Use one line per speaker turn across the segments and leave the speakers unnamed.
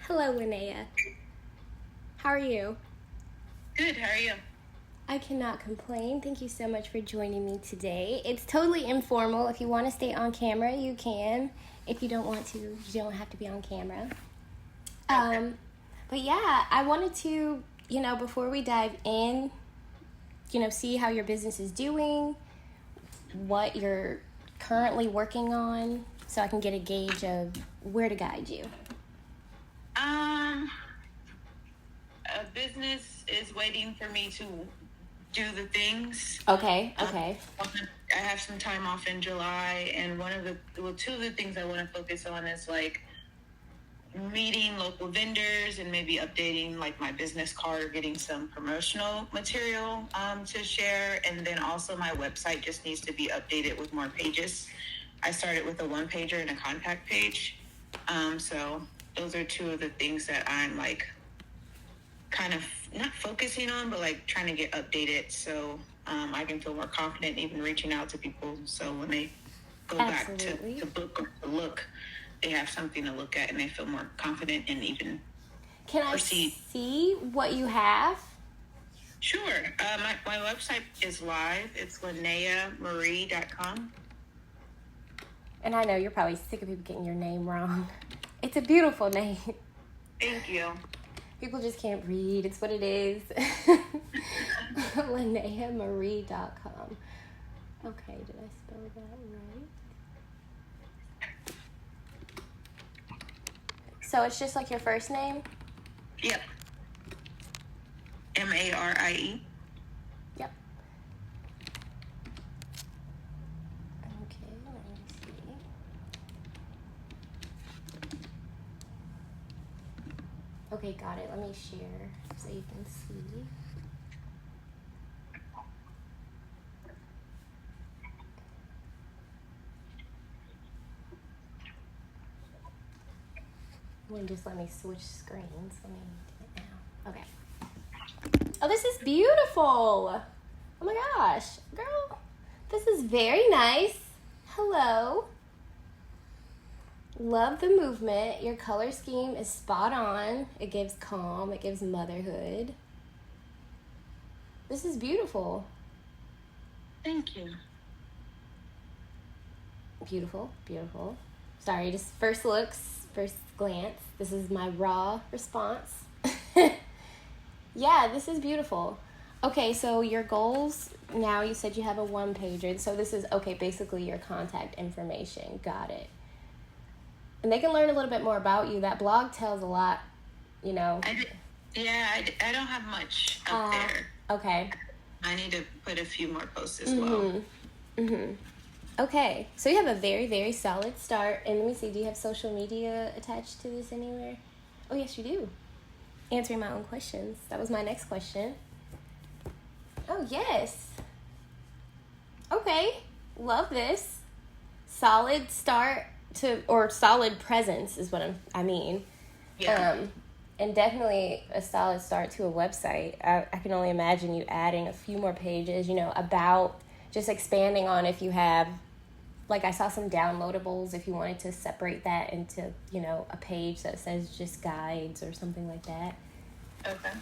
Hello, Linnea. How are you?
Good, how are you?
I cannot complain. Thank you so much for joining me today. It's totally informal. If you want to stay on camera, you can. If you don't want to, you don't have to be on camera. But yeah, I wanted to, before we dive in, see how your business is doing, what you're currently working on, so I can get a gauge of where to guide you.
A business is waiting for me to do the things.
Okay.
I have some time off in July, and two of the things I want to focus on is like meeting local vendors and maybe updating like my business card or getting some promotional material to share. And then also my website just needs to be updated with more pages. I started with a 1-pager and a contact page. So those are two of the things that I'm like kind of not focusing on, but like trying to get updated so I can feel more confident even reaching out to people. So when they go
Absolutely.
back to book or to look, they have something to look at and they feel more confident and even
Can I
proceed.
see what you have?
Sure. My website is live. It's linneamarie.com.
And I know you're probably sick of people getting your name wrong. It's a beautiful name.
Thank you.
People just can't read. It's what it is. linneamarie.com. Okay, did I spell that right? So it's just like your first name?
Yep. Marie.
Yep. Okay, let me see. Okay, got it. Let me share so you can see. Just let me switch screens. Let me do it now. Okay. Oh, this is beautiful. Oh my gosh. Girl, this is very nice. Hello. Love the movement. Your color scheme is spot on. It gives calm. It gives motherhood. This is beautiful.
Thank you.
Beautiful, beautiful. Sorry, just first glance. This is my raw response. Yeah, this is beautiful. Okay, so your goals, now you said you have a 1-pager. So this is, basically your contact information. Got it. And they can learn a little bit more about you. That blog tells a lot,
I don't have much up there.
Okay.
I need to put a few more posts as well.
Mm-hmm. Okay, so you have a very, very solid start. And let me see, do you have social media attached to this anywhere? Oh, yes, you do. Answering my own questions. That was my next question. Oh, yes. Okay, love this. Solid start or solid presence is what I mean.
Yeah.
And definitely a solid start to a website. I can only imagine you adding a few more pages, about just expanding on if you have, like I saw some downloadables, if you wanted to separate that into, a page that says just guides or something like that.
Okay.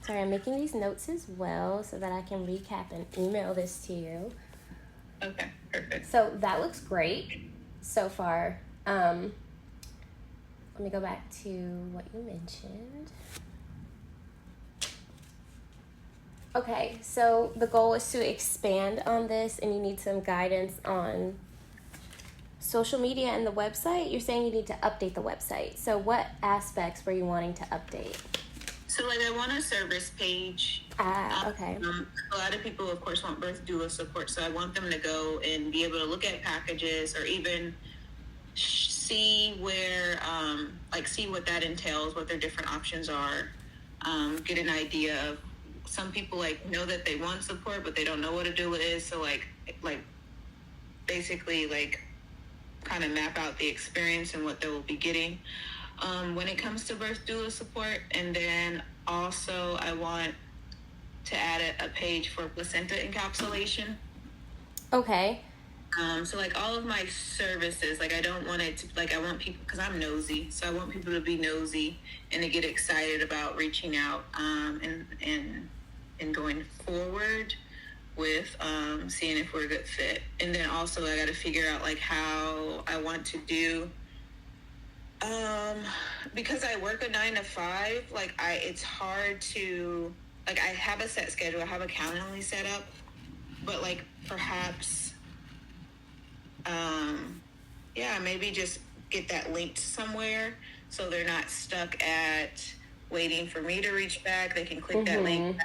Sorry, I'm making these notes as well so that I can recap and email this to you.
Okay, perfect.
So that looks great so far. Let me go back to what you mentioned. Okay, so the goal is to expand on this, and you need some guidance on social media and the website. You're saying you need to update the website. So what aspects were you wanting to update?
So, I want a service page.
Okay.
A lot of people, of course, want birth doula support, so I want them to go and be able to look at packages or even see where, see what that entails, what their different options are, get an idea of. Some people know that they want support, but they don't know what a doula is. So basically kind of map out the experience and what they will be getting when it comes to birth doula support. And then also I want to add a page for placenta encapsulation.
Okay.
So like all of my services, like I don't want it to, like I want people, because I'm nosy, so I want people to be nosy and to get excited about reaching out, and going forward with seeing if we're a good fit. And then also I got to figure out like how I want to do, because I work a 9 to 5, like it's hard to, like I have a set schedule, I have a Calendly set up, but like perhaps maybe just get that linked somewhere so they're not stuck at waiting for me to reach back. They can click that link,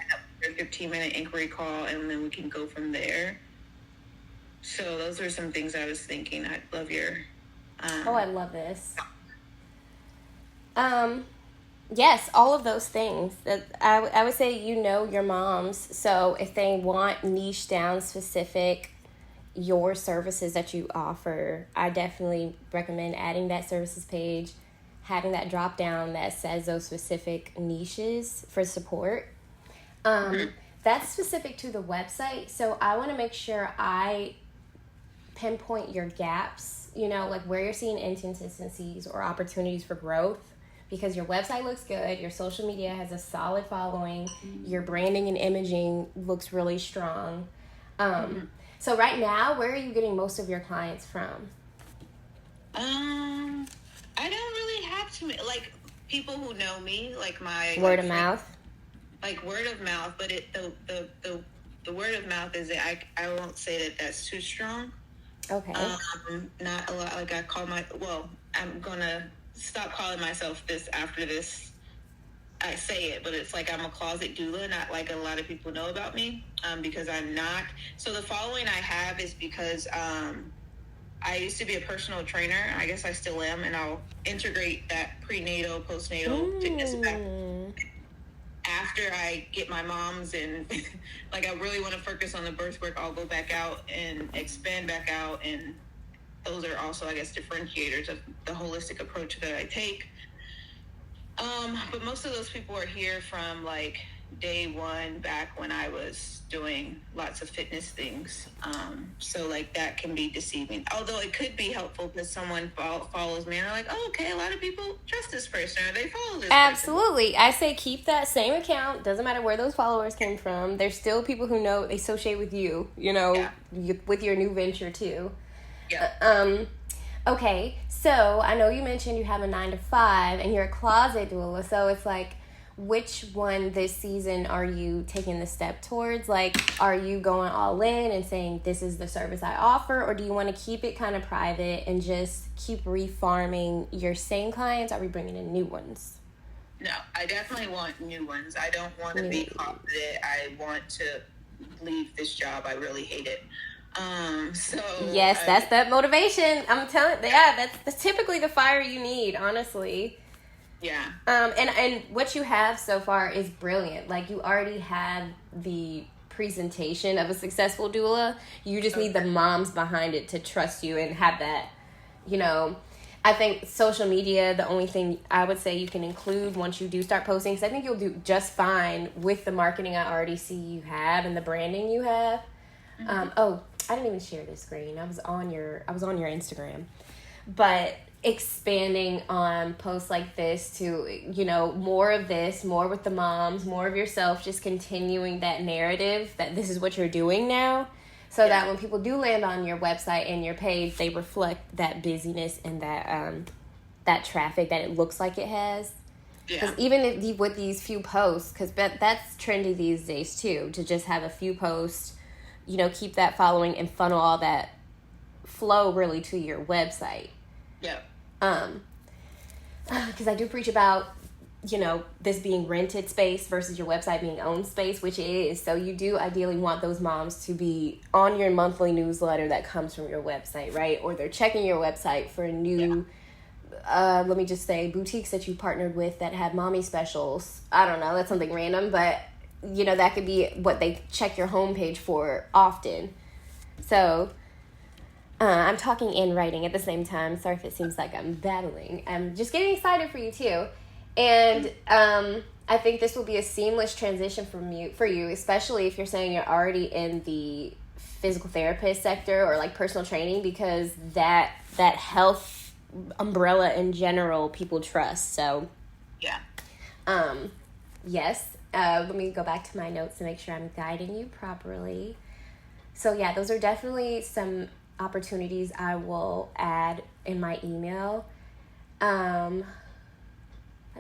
a 15-minute inquiry call, and then we can go from there. So those are some things I was thinking. I love your
I love this. Yes, all of those things. That I would say, your moms, so if they want niche down specific your services that you offer, I definitely recommend adding that services page, having that drop down that says those specific niches for support. That's specific to the website, so I want to make sure I pinpoint your gaps, like where you're seeing inconsistencies or opportunities for growth, because your website looks good, your social media has a solid following, your branding and imaging looks really strong. So right now, where are you getting most of your clients from?
I don't really have to, like people who know me, like my
word of mouth.
Like word of mouth, but the word of mouth is I won't say that that's too strong.
Okay.
Not a lot. Like I'm gonna stop calling myself this after this. I say it, but it's like I'm a closet doula, not like a lot of people know about me, because I'm not. So the following I have is because I used to be a personal trainer. I guess I still am, and I'll integrate that prenatal, postnatal fitness back after I get my moms, and like I really want to focus on the birth work. I'll go back out and expand back out, and those are also, I guess, differentiators of the holistic approach that I take. But most of those people are here from like day one, back when I was doing lots of fitness things. So like that can be deceiving, although it could be helpful because someone follows me and they're like, oh, okay, a lot of people trust this person or they follow this
Absolutely.
person.
I say keep that same account. Doesn't matter where those followers came from. There's still people who know they associate with you, with your new venture too.
Yeah.
Okay, so I know you mentioned you have a 9 to 5 and you're a closet doula. So it's like, which one this season are you taking the step towards? Like, are you going all in and saying this is the service I offer, or do you want to keep it kind of private and just keep refarming your same clients? Are we bringing in new ones?
No, I definitely want new ones. I don't want to be confident. I want to leave this job. I really hate it.
Yes, that's that motivation. I'm telling, that's typically the fire you need, honestly.
Yeah.
And what you have so far is brilliant. Like, you already have the presentation of a successful doula. You just need the moms behind it to trust you and have that, I think social media, the only thing I would say you can include once you do start posting, because I think you'll do just fine with the marketing I already see you have and the branding you have. Mm-hmm. I didn't even share this screen. I was on your Instagram. But expanding on posts like this to, more of this, more with the moms, more of yourself, just continuing that narrative that this is what you're doing now, so that when people do land on your website and your page, they reflect that busyness and that traffic that it looks like it has. Because even with these few posts, because that's trendy these days too, to just have a few posts, keep that following and funnel all that flow really to your website.
Yeah.
Because I do preach about, this being rented space versus your website being owned space, which it is. So you do ideally want those moms to be on your monthly newsletter that comes from your website, right? Or they're checking your website for new, let me just say, boutiques that you partnered with that have mommy specials. I don't know, that's something random, but that could be what they check your homepage for often. So I'm talking and writing at the same time. Sorry if it seems like I'm battling. I'm just getting excited for you too. And I think this will be a seamless transition for you, especially if you're saying you're already in the physical therapist sector or like personal training, because that health umbrella in general people trust. So
yeah.
Yes. Let me go back to my notes to make sure I'm guiding you properly. So yeah, those are definitely some opportunities I will add in my email. Let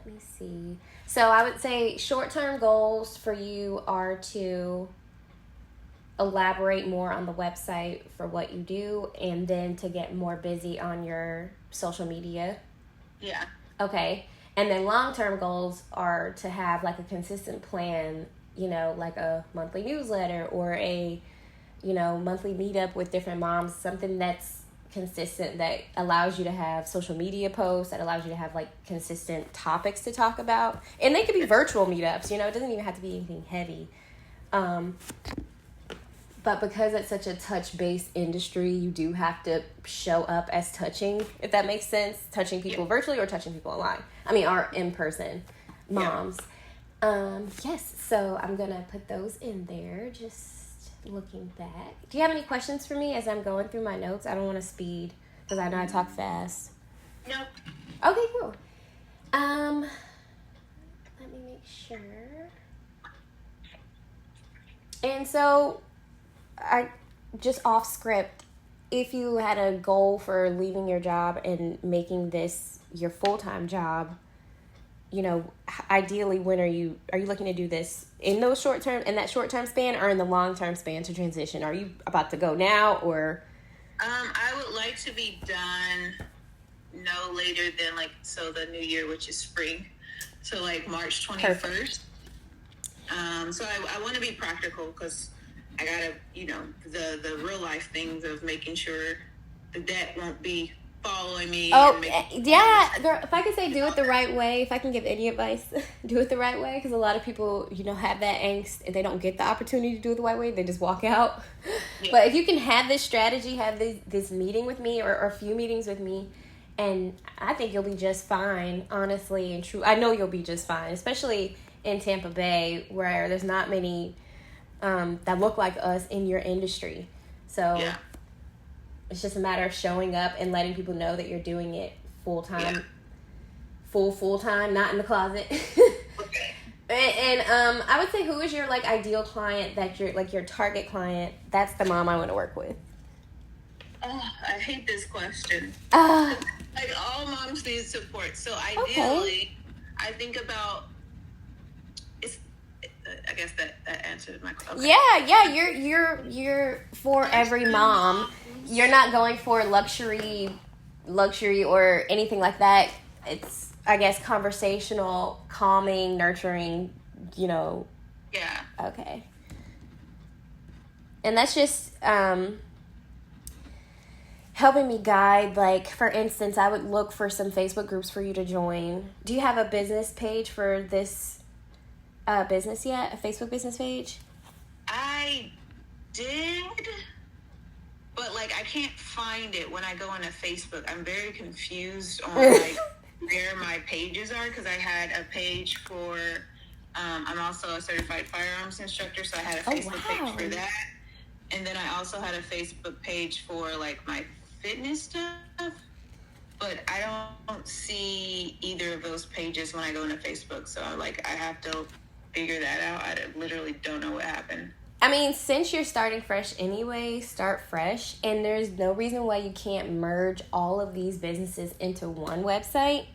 me see. So I would say short-term goals for you are to elaborate more on the website for what you do, and then to get more busy on your social media.
Yeah.
Okay. And then long-term goals are to have like a consistent plan, you know, like a monthly newsletter or a, you know, monthly meetup with different moms, something that's consistent, that allows you to have social media posts, that allows you to have like consistent topics to talk about. And they could be virtual meetups, you know, it doesn't even have to be anything heavy. But because it's such a touch-based industry, you do have to show up as touching, if that makes sense. Touching people virtually or touching people online. I mean, or in person, moms. Yes, so I'm going to put those in there, just looking back. Do you have any questions for me as I'm going through my notes? I don't want to speed, because I know I talk fast.
No.
Okay, cool. Let me make sure. And so, I just off script, if you had a goal for leaving your job and making this your full-time job, you know, ideally, when are you looking to do this? In that short-term span, or in the long-term span to transition? Are you about to go now, or?
I would like to be done no later than the new year, which is spring. So like March 21st. Perfect. So I want to be practical, because I gotta, you know, the real life things of making sure the debt won't be following me.
Oh, yeah. Girl, if I could say do it the right way, if I can give any advice, do it the right way. Because a lot of people, you know, have that angst and they don't get the opportunity to do it the right way. They just walk out. Yeah. But if you can have this strategy, have this meeting with me or a few meetings with me, and I think you'll be just fine, honestly and true. I know you'll be just fine, especially in Tampa Bay, where there's not many that look like us in your industry. So yeah. It's just a matter of showing up and letting people know that you're doing it full-time. Yeah. Full-time, not in the closet.
Okay.
And I would say, who is your like ideal client, that you're like your target client? That's the mom I want to work with.
Oh, I hate this question. Like, all moms need support. So ideally, I think about, I guess that answered my question. Okay.
Yeah, you're for every mom. You're not going for luxury or anything like that. It's, I guess, conversational, calming, nurturing, you know.
Yeah.
Okay. And that's just helping me guide. Like, for instance, I would look for some Facebook groups for you to join. Do you have a business page for this business yet? A Facebook business page?
I did, but like I can't find it when I go into Facebook. I'm very confused on like where my pages are, because I had a page for I'm also a certified firearms instructor, so I had a Facebook page for that, and then I also had a Facebook page for like my fitness stuff, but I don't see either of those pages when I go into Facebook. So like I have to figure that out. I literally don't know what happened.
I mean, since you're starting fresh anyway, start fresh. And there's no reason why you can't merge all of these businesses into one website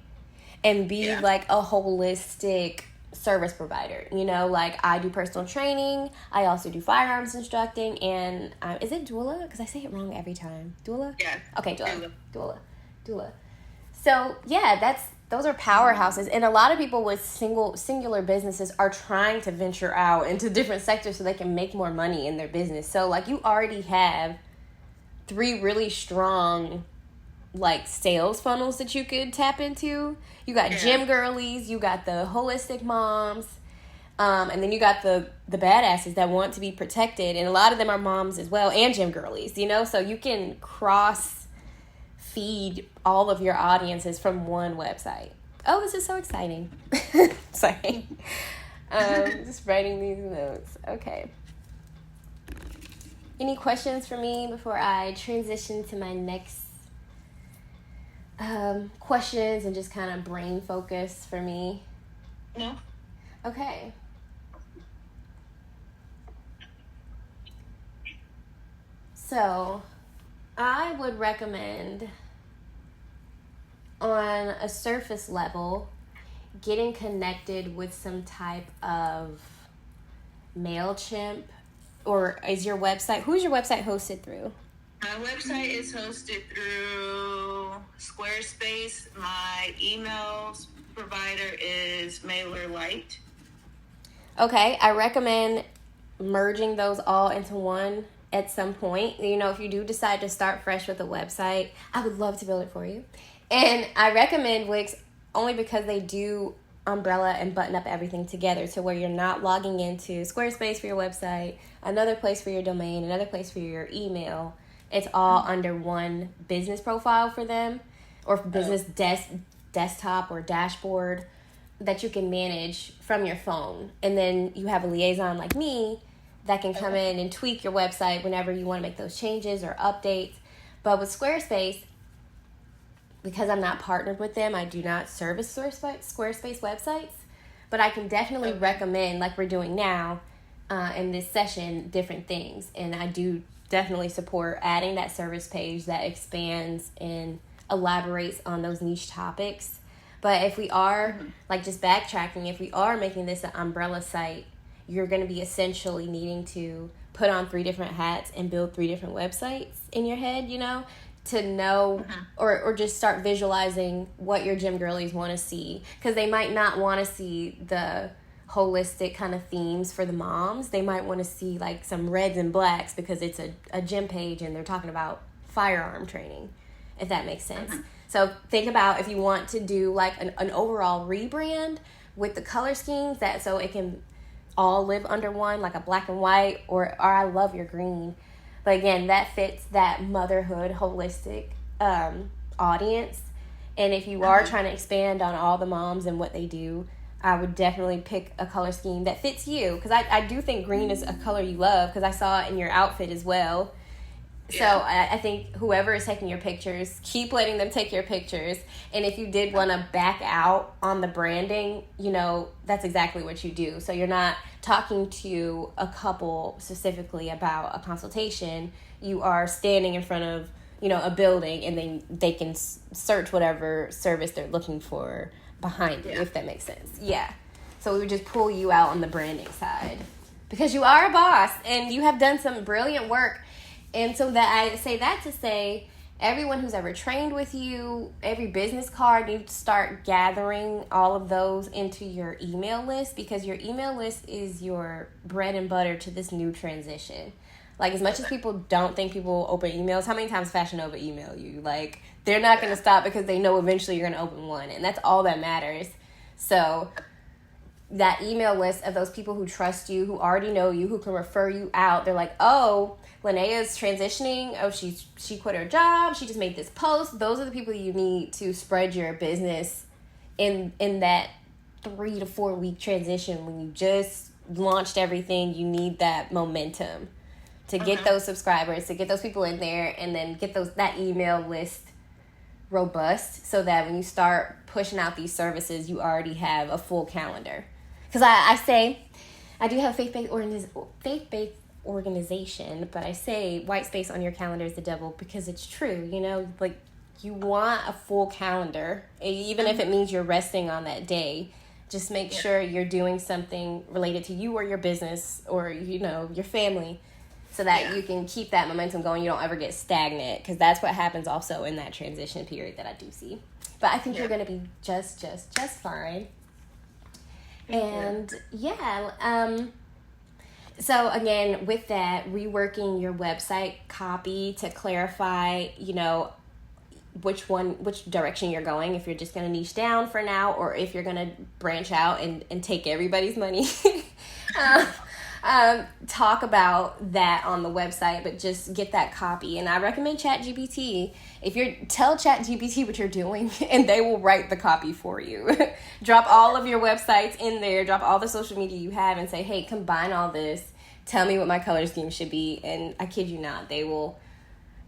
and be like a holistic service provider. You know, like I do personal training. I also do firearms instructing. And is it doula? Because I say it wrong every time. Doula?
Yeah.
Okay, doula. So, yeah, those are powerhouses. And a lot of people with singular businesses are trying to venture out into different sectors so they can make more money in their business. So, like, you already have 3 really strong, like, sales funnels that you could tap into. You got gym girlies, you got the holistic moms, and then you got the badasses that want to be protected. And a lot of them are moms as well, and gym girlies, you know? So you can feed all of your audiences from one website. Oh, this is so exciting. Sorry. Just writing these notes. Okay. Any questions for me before I transition to my next questions and just kind of brain focus for me?
No.
Okay. So, I would recommend, on a surface level, getting connected with some type of MailChimp, or is your website, who's your website hosted through?
My website is hosted through Squarespace. My email provider is MailerLite.
Okay, I recommend merging those all into one at some point. You know, if you do decide to start fresh with a website, I would love to build it for you. And I recommend Wix only because they do umbrella and button up everything together to where you're not logging into Squarespace for your website, another place for your domain, another place for your email. It's all under one business profile for them, or business desktop or dashboard that you can manage from your phone. And then you have a liaison like me that can come in and tweak your website whenever you want to make those changes or updates. But with Squarespace, because I'm not partnered with them, I do not service Squarespace websites, but I can definitely recommend, like we're doing now in this session, different things. And I do definitely support adding that service page that expands and elaborates on those niche topics. But if we are, like just backtracking, if we are making this an umbrella site, you're going to be essentially needing to put on 3 different hats and build 3 different websites in your head, you know, to know or just start visualizing what your gym girlies want to see. Because they might not want to see the holistic kind of themes for the moms. They might want to see like some reds and blacks because it's a gym page and they're talking about firearm training, if that makes sense. So think about if you want to do like an overall rebrand with the color schemes, that so it can all live under one, like a black and white, or I love your green. But again, that fits that motherhood holistic audience. And if you are trying to expand on all the moms and what they do, I would definitely pick a color scheme that fits you. Because I do think green is a color you love, because I saw it in your outfit as well. So I think whoever is taking your pictures, keep letting them take your pictures. And if you did want to back out on the branding, you know, that's exactly what you do. So you're not talking to a couple specifically about a consultation. You are standing in front of, you know, a building, and then they can search whatever service they're looking for behind it, if that makes sense. Yeah. So we would just pull you out on the branding side, because you are a boss and you have done some brilliant work. And so that I say that to say, everyone who's ever trained with you, every business card, you need to start gathering all of those into your email list, because your email list is your bread and butter to this new transition. Like, as much as people don't think people open emails, how many times Fashion Nova email you? Like, they're not going to stop because they know eventually you're going to open one, and that's all that matters. So that email list of those people who trust you, who already know you, who can refer you out, they're like, oh, Linnea's transitioning. Oh, she quit her job. She just made this post. Those are the people you need to spread your business in that 3 to 4 week transition when you just launched everything. You need that momentum to get those subscribers, to get those people in there, and then get that email list robust, so that when you start pushing out these services, you already have a full calendar. Because I say, I do have a faith-based organization, but I say white space on your calendar is the devil, because it's true. You know, like, you want a full calendar, even if it means you're resting on that day. Just make sure you're doing something related to you or your business or, you know, your family, so that you can keep that momentum going. You don't ever get stagnant, because that's what happens also in that transition period that I do see. But I think you're going to be just fine. And so again, with that, reworking your website copy to clarify, you know, which direction you're going, if you're just going to niche down for now, or if you're going to branch out and take everybody's money. Talk about that on the website, but just get that copy. And I recommend ChatGPT. Tell ChatGPT what you're doing, and they will write the copy for you. Drop all of your websites in there, drop all the social media you have, and say, hey, combine all this, tell me what my color scheme should be, and I kid you not, they will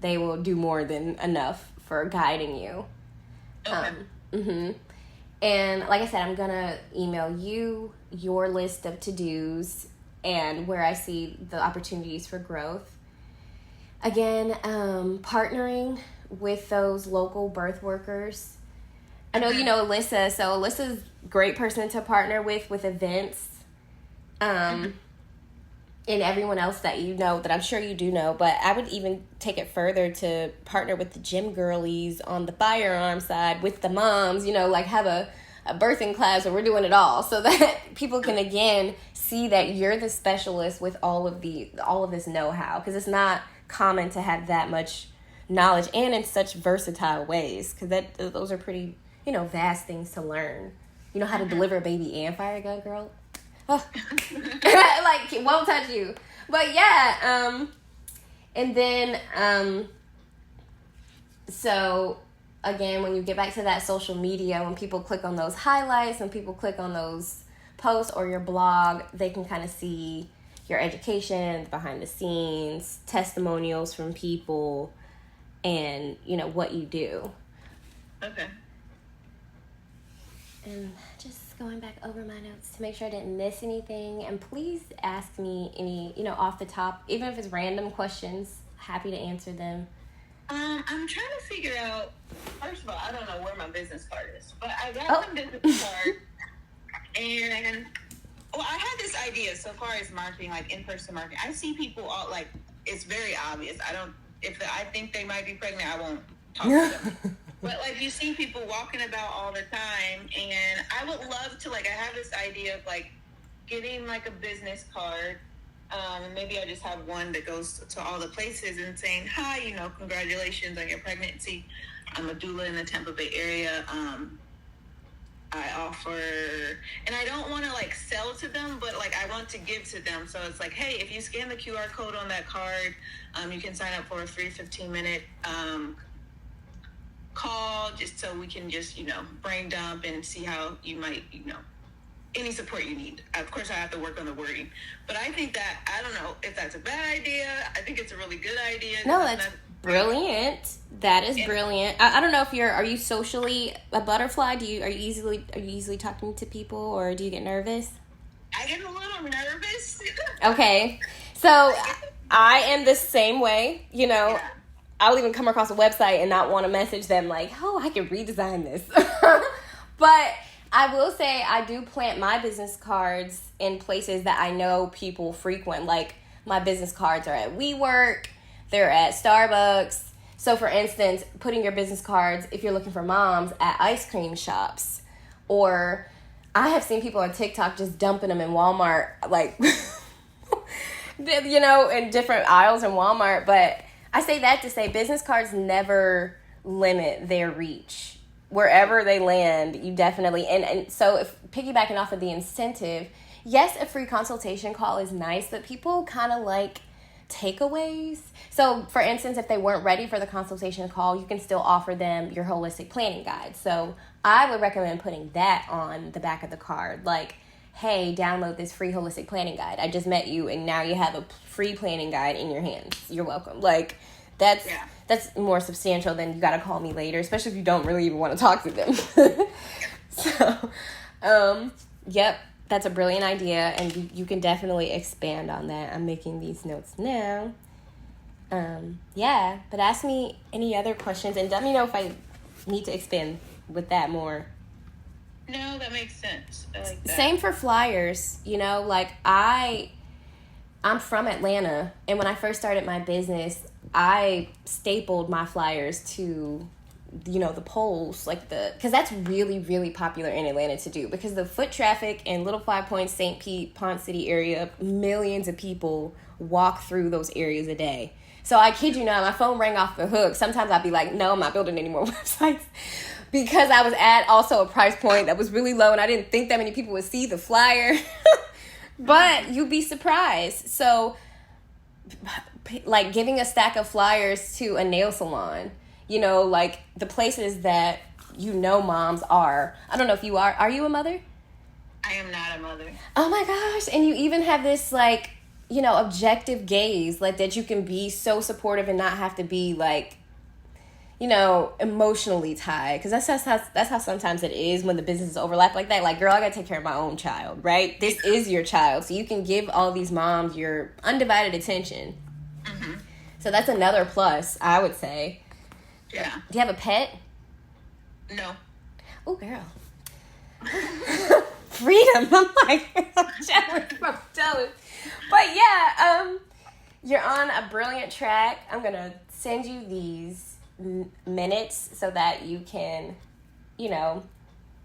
do more than enough for guiding you.
Okay.
And like I said, I'm gonna email you your list of to-dos and where I see the opportunities for growth. Again, partnering with those local birth workers. I know you know Alyssa, so Alyssa's a great person to partner with events. And everyone else that you know, that I'm sure you do know, but I would even take it further to partner with the gym girlies on the firearm side, with the moms, you know, like have a birthing class where we're doing it all, so that people can again see that you're the specialist with all of this know-how, because it's not common to have that much knowledge and in such versatile ways, because those are pretty, you know, vast things to learn. You know how to deliver a baby and fire a gun, girl. Oh. Like, it won't touch you. But yeah, and then so again, when you get back to that social media, when people click on those highlights, when people click on those posts or your blog, they can kind of see your education, behind the scenes, testimonials from people, and you know what you do.
Okay.
And just going back over my notes to make sure I didn't miss anything. And please ask me any, you know, off the top, even if it's random questions, happy to answer them.
I'm trying to figure out, first of all, I don't know where my business card is, but I got my business card, and well, I had this idea so far as marketing, like in-person marketing. I see people all, like, it's very obvious. I think they might be pregnant, I won't talk to them. But, like, you see people walking about all the time, and I would love to, like, I have this idea of, like, getting, like, a business card, and maybe I just have one that goes to all the places and saying, hi, you know, congratulations on your pregnancy. I'm a doula in the Tampa Bay area. I offer, and I don't want to, like, sell to them, but, like, I want to give to them. So it's like, hey, if you scan the QR code on that card, you can sign up for a free 15-minute call, just so we can just, you know, brain dump and see how you might, you know, any support you need. Of course, I have to work on the wording, but I think that, I don't know if that's a bad idea. I think it's a really good idea.
No, that's brilliant. That is brilliant. I don't know if are you socially a butterfly? Are you easily talking to people, or do you get nervous?
I get a little nervous.
Okay. So I am the same way, you know. Yeah. I'll even come across a website and not want to message them like, oh, I can redesign this. But I will say I do plant my business cards in places that I know people frequent. Like, my business cards are at WeWork, they're at Starbucks. So, for instance, putting your business cards, if you're looking for moms, at ice cream shops. Or I have seen people on TikTok just dumping them in Walmart, like, you know, in different aisles in Walmart. But I say that to say business cards never limit their reach. Wherever they land, you definitely, and so if piggybacking off of the incentive, yes, a free consultation call is nice, but people kind of like takeaways. So, for instance, if they weren't ready for the consultation call, you can still offer them your holistic planning guide. So I would recommend putting that on the back of the card, like, hey, download this free holistic planning guide. I just met you, and now you have a free planning guide in your hands. You're welcome. Like, that's more substantial than you got to call me later, especially if you don't really even want to talk to them. So, yep, that's a brilliant idea, and you can definitely expand on that. I'm making these notes now. Yeah, but ask me any other questions, and let me know if I need to expand with that more.
No, that makes sense. I like that.
Same for flyers, you know, like I'm from Atlanta, and when I first started my business, I stapled my flyers to, you know, the poles, like because that's really, really popular in Atlanta to do, because the foot traffic in Little Five Points, St. Pete, Ponce City area, millions of people walk through those areas a day. So I kid you not, my phone rang off the hook. Sometimes I'd be like, no, I'm not building any more websites, because I was at also a price point that was really low, and I didn't think that many people would see the flyer. But you'd be surprised. So, like, giving a stack of flyers to a nail salon, you know, like the places that you know moms are. I don't know if you are you a mother?
I am not a mother.
Oh my gosh. And you even have this, like, objective gaze, like that you can be so supportive and not have to be like, emotionally tied. Because that's how sometimes it is when the businesses overlap like that. Like, girl, I got to take care of my own child, right? This is your child. So you can give all these moms your undivided attention. Mm-hmm. So that's another plus, I would say.
Yeah.
Do you have a pet?
No.
Oh, girl. Freedom. I'm like, I'm jealous. But yeah, you're on a brilliant track. I'm going to send you these minutes so that you can,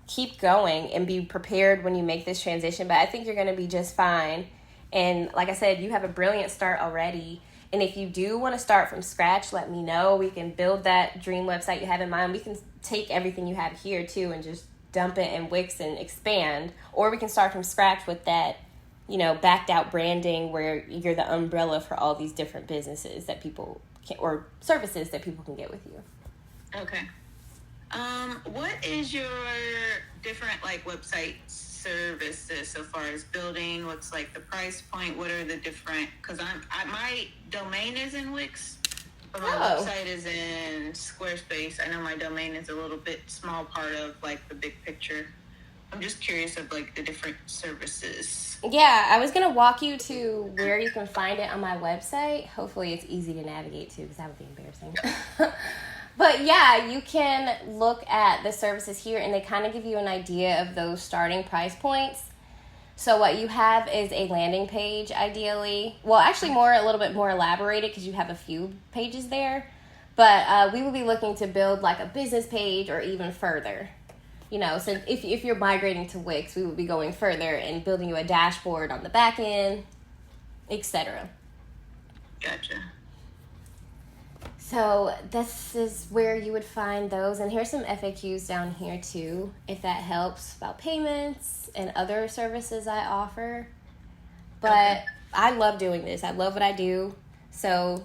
keep going and be prepared when you make this transition. But I think you're going to be just fine. And like I said, you have a brilliant start already. And if you do want to start from scratch, let me know. We can build that dream website you have in mind. We can take everything you have here too and just dump it in Wix and expand. Or we can start from scratch with that, backed out branding where you're the umbrella for all these different businesses that people can, or services that people can get with you.
Okay. What is your different website services so far as building? What's the price point? What are the different? Because my domain is in Wix, but my website is in Squarespace. I know my domain is a little bit small part of the big picture. I'm just curious of the different services.
Yeah, I was gonna walk you to where you can find it on my website. Hopefully, it's easy to navigate to because that would be embarrassing. But yeah, you can look at the services here and they kind of give you an idea of those starting price points. So what you have is a landing page, ideally. Well, actually a little bit more elaborated because you have a few pages there. But we will be looking to build a business page or even further. So if you're migrating to Wix, we would be going further and building you a dashboard on the back end, etc.
Gotcha.
So this is where you would find those. And here's some FAQs down here too, if that helps, about payments and other services I offer. But okay. I love doing this. I love what I do. So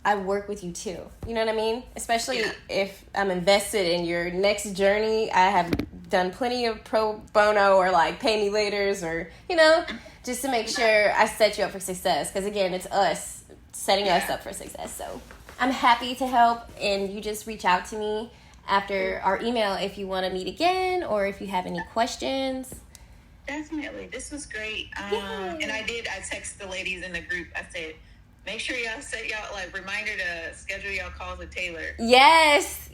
I work with you too. You know what I mean? Especially if I'm invested in your next journey. I have done plenty of pro bono or pay me laters or, just to make sure I set you up for success. Because again, it's us setting us up for success. So I'm happy to help, and you just reach out to me after our email if you want to meet again or if you have any questions.
Definitely. This was great. And I text the ladies in the group. I said, make sure y'all set reminder to schedule y'all calls with Taylor.
Yes,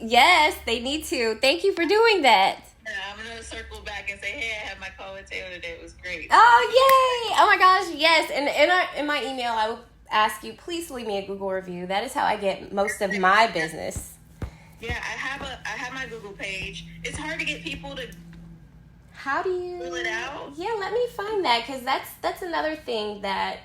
they need to. Thank you for doing that.
Yeah, I'm going to circle back and say, hey, I had my call with Taylor today. It was great.
Oh, yay. Oh, my gosh, yes. And in my email, I will ask you, please leave me a Google review. That is how I get most of my business.
Yeah, I have my Google page. It's hard to get people to
how do you
fill it out.
Yeah, let me find that because that's another thing that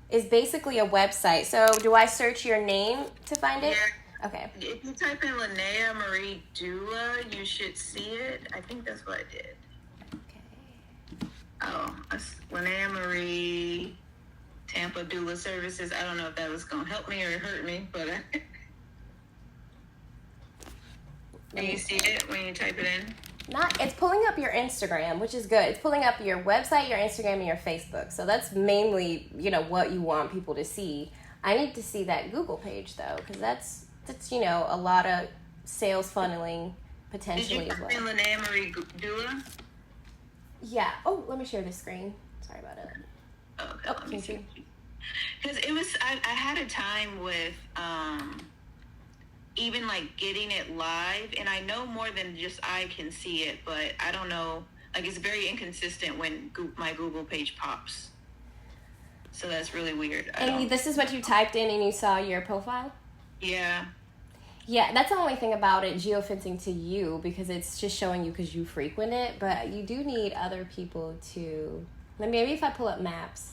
is basically a website. So do I search your name to find it?
Yeah.
Okay.
If you type in Linnea Marie Doula, you should see it. I think that's what I did.
Okay.
Oh, Linnea Marie Tampa Doula Services. I don't know if that was going to help me or hurt me, but can you see it when you type it in?
It's pulling up your Instagram, which is good. It's pulling up your website, your Instagram, and your Facebook. So that's mainly, what you want people to see. I need to see that Google page though, because that's a lot of sales funneling potentially as well.
Did you put in Linnea Marie Doula?
Yeah. Oh, let me share this screen. Sorry about it.
Okay, let me see. Because it was, I had a time with even getting it live, and I know more than just I can see it, but I don't know, it's very inconsistent when my Google page pops. So that's really weird.
And this is what you typed in and you saw your profile?
Yeah.
Yeah, that's the only thing about it, geofencing to you, because it's just showing you because you frequent it, but you do need other people to, maybe if I pull up maps.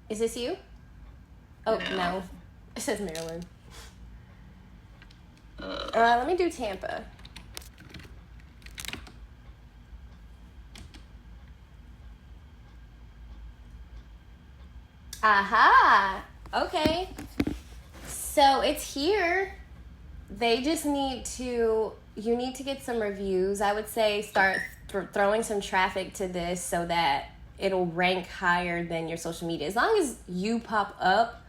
Is this you? Oh, no. It says Maryland. Let me do Tampa. Aha! Okay. So it's here. They just need to you need to get some reviews. I would say start throwing some traffic to this so that it'll rank higher than your social media. As long as you pop up.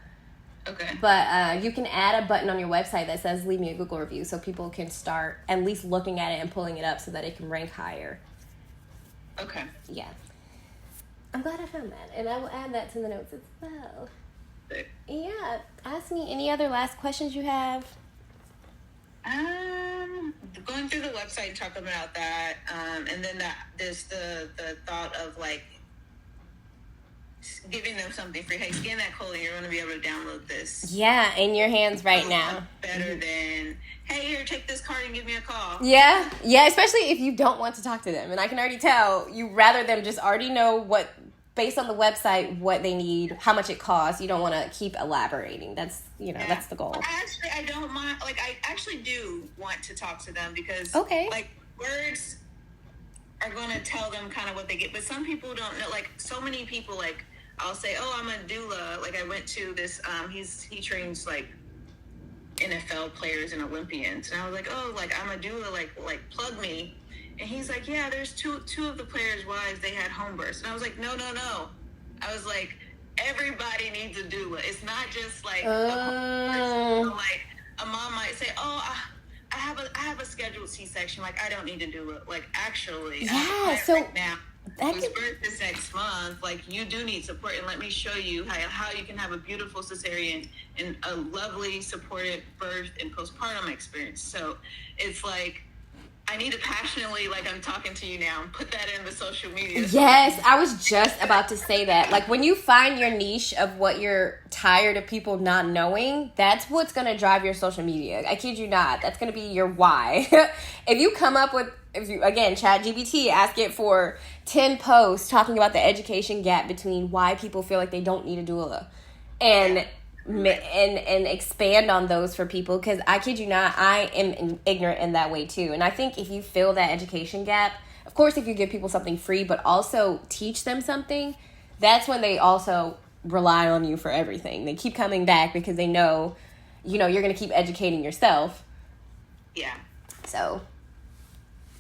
Okay.
But you can add a button on your website that says leave me a Google review so people can start at least looking at it and pulling it up so that it can rank higher.
Okay.
Yeah. I'm glad I found that. And I will add that to the notes as well.
Good.
Yeah. Ask me any other last questions you have.
Going through the website and talking about that, and then there's the thought of like giving them something free. Hey, scan that code and you're going to be able to download this.
Yeah, in your hands right now.
Better than, hey, here, take this card and give me a call.
Yeah, especially if you don't want to talk to them. And I can already tell you rather them just already know what, based on the website, what they need, how much it costs. You don't want to keep elaborating. That's, that's the goal.
Actually, I don't mind. Like, I actually do want to talk to them because, like, words are going to tell them kind of what they get. But some people don't know. Like, so many people, like, I'll say, oh, I'm a doula. Like, I went to this, he trains, like, NFL players and Olympians. And I was like, oh, like, I'm a doula, like plug me. And he's like, yeah, there's two of the players' wives, they had home births. And I was like, no. I was like, everybody needs a doula. It's not just, like, a home birth. Like, a mom might say, oh, I have a scheduled C-section. Like, I don't need a doula. Like, actually,
so
right now, whose birth is next month, like, you do need support, and let me show you how you can have a beautiful cesarean and a lovely supported birth and postpartum experience. So it's like, I need to passionately, like I'm talking to you now, put that in the social media.
Yes, I was just about to say that. Like, when you find your niche of what you're tired of people not knowing, that's what's going to drive your social media. I kid you not. That's going to be your why. If you come up with, again, ChatGPT, ask it for 10 posts talking about the education gap between why people feel like they don't need a doula. And expand on those for people, because I kid you not, I am ignorant in that way too. And I think if you fill that education gap, of course, if you give people something free, but also teach them something, that's when they also rely on you for everything. They keep coming back because they know, you're going to keep educating yourself.
Yeah.
So.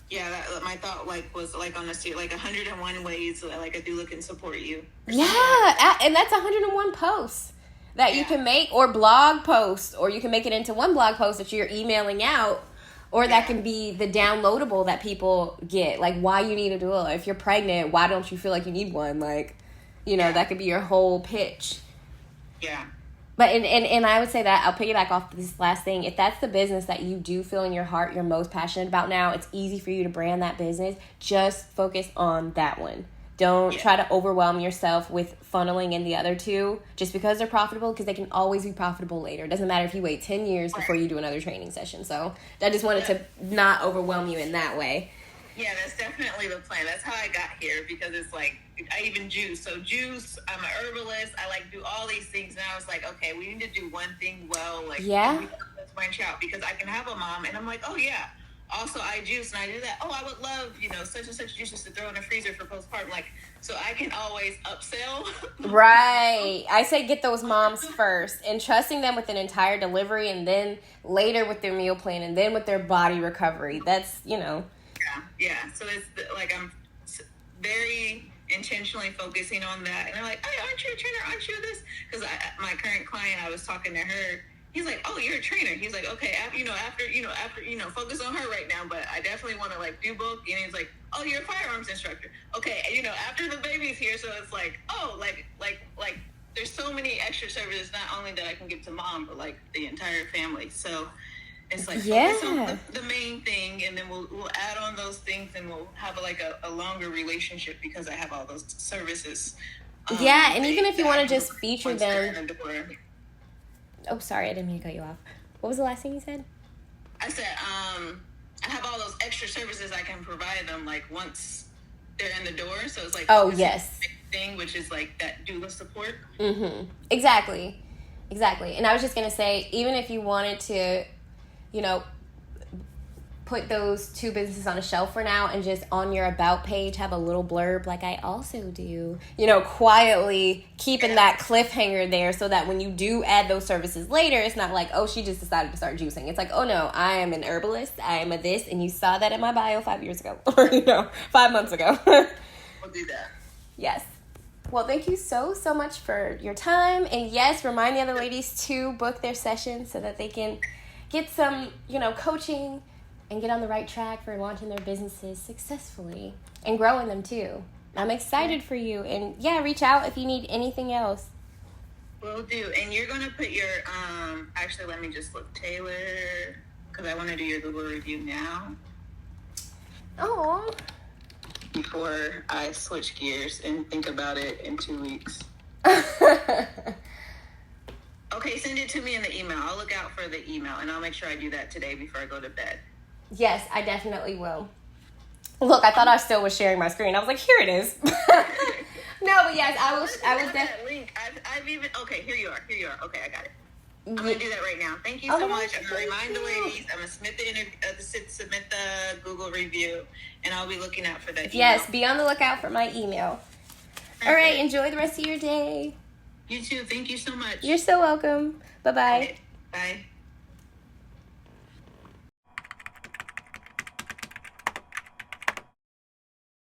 Yeah, my thought was on the street, 101 ways like a doula can support you.
Yeah, and that's 101 posts that you can make, or blog posts, or you can make it into one blog post that you're emailing out, or that can be the downloadable that people get, like why you need a doula. If you're pregnant, why don't you feel like you need one? Like, that could be your whole pitch.
Yeah.
But and I would say that, I'll piggyback off this last thing. If that's the business that you do feel in your heart you're most passionate about now, it's easy for you to brand that business. Just focus on that one. Don't try to overwhelm yourself with funneling in the other two just because they're profitable, because they can always be profitable later. It doesn't matter if you wait 10 years before you do another training session. So I just wanted to not overwhelm you in that way.
Yeah, that's definitely the plan. That's how I got here, because it's like, I even juice. So juice, I'm an herbalist. I do all these things. And I was like, okay, we need to do one thing well. Let's branch out, because I can have a mom. And I'm like, oh yeah. Also, I juice and I do that. Oh, I would love, such and such juices to throw in the freezer for postpartum. Like, so I can always upsell.
Right. I say get those moms first, and trusting them with an entire delivery, and then later with their meal plan, and then with their body recovery. That's,
Yeah. So it's like, I'm very intentionally focusing on that. And they're like, hey, aren't you a trainer? Aren't you this? Because my current client, I was talking to her. He's like, oh, you're a trainer. He's like, okay, after focus on her right now, but I definitely want to do both. And he's like, oh, you're a firearms instructor. Okay, after the baby's here, so it's like, oh, like there's so many extra services, not only that I can give to mom, but the entire family. So it's like, focus on the main thing, and then we'll add on those things, and we'll have a longer relationship, because I have all those services.
And even if you want to just feature them. Oh, sorry, I didn't mean to cut you off. What was the last thing you said?
I said, I have all those extra services I can provide them, once they're in the door. So it's thing, which is that doula support.
Mm-hmm. Exactly. And I was just going to say, even if you wanted to, put those two businesses on a shelf for now and just on your about page have a little blurb like I also do, quietly keeping that cliffhanger there so that when you do add those services later, it's not like, oh, she just decided to start juicing. It's like, oh no, I am an herbalist, I am a this, and you saw that in my bio 5 years ago or 5 months ago.
We'll do that.
Yes. Well, thank you so much for your time, and yes, remind the other ladies to book their sessions so that they can get some coaching and get on the right track for launching their businesses successfully and growing them too. I'm excited for you. And yeah, reach out if you need anything else.
Will do. And you're going to put your, actually, let me just look, Taylor, because I want to do your Google review now.
Oh.
Before I switch gears and think about it in 2 weeks. Okay, send it to me in the email. I'll look out for the email, and I'll make sure I do that today before I go to bed.
Yes, I definitely will. Look, I thought I still was sharing my screen. I was like, here it is. No, but yes, I was
definitely. Link. I've even. Okay, here you are. Okay, I got it. I'm gonna do that right now. Thank you so much. I'm gonna remind the ladies. I'm gonna submit the Google review, and I'll be looking out for that.
Yes, be on the lookout for my email. Perfect. All right, enjoy the rest of your day.
You too. Thank you so much.
You're so welcome. Bye-bye.
Okay. Bye.